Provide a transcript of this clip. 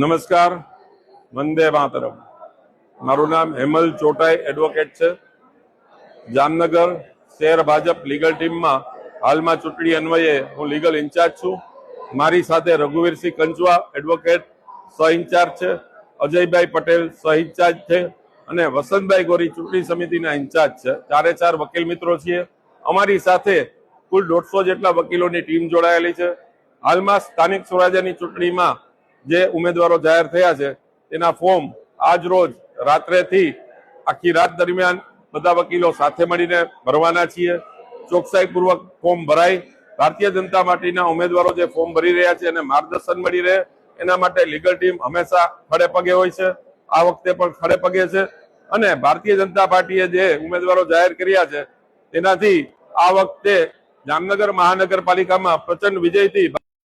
નમસ્કાર, વંદે માતરમ। મારું નામ હેમલ ચોટાઈ એડવોકેટ છે। જામનગર શહેર ભાજપ લીગલ ટીમમાં હાલમાં ચૂંટણી અન્વયે હું લીગલ ઇન્ચાર્જ છું। મારી સાથે રઘુવીરસિંહ કંચવા એડવોકેટ સહ ઇન્ચાર્જ છે, અજયભાઈ પટેલ સહ ઇન્ચાર્જ છે અને વસંતભાઈ ગોરી ચૂંટણી સમિતિના ઇન્ચાર્જ છે। ચારે ચાર વકીલ મિત્રો છીએ। અમારી સાથે કુલ 150 જેટલા વકીલોની ટીમ જોડાયેલી છે। હાલમાં સ્થાનિક સ્વરાજ્યની ચૂંટણીમાં જે ઉમેદવારો જાહેર થયા છે તેના ફોર્મ આજ રોજ રાત્રેથી આખી રાત દરમિયાન બધા વકીલો સાથે મળીને ભરવાના છીએ। ચોકસાઈપૂર્વક ફોર્મ ભરાય, ભારતીય જનતા પાર્ટીના ઉમેદવારો જે ફોર્મ ભરી રહ્યા છે એને માર્ગદર્શન મળી રહે એના માટે લીગલ ટીમ હંમેશા ખડે પગે હોય છે। આ વખતે પણ ખડે પગે છે અને ભારતીય જનતા પાર્ટીએ જે ઉમેદવારો જાહેર કર્યા છે તેનાથી આ વખતે જામનગર મહાનગરપાલિકામાં પ્રચંડ વિજયથી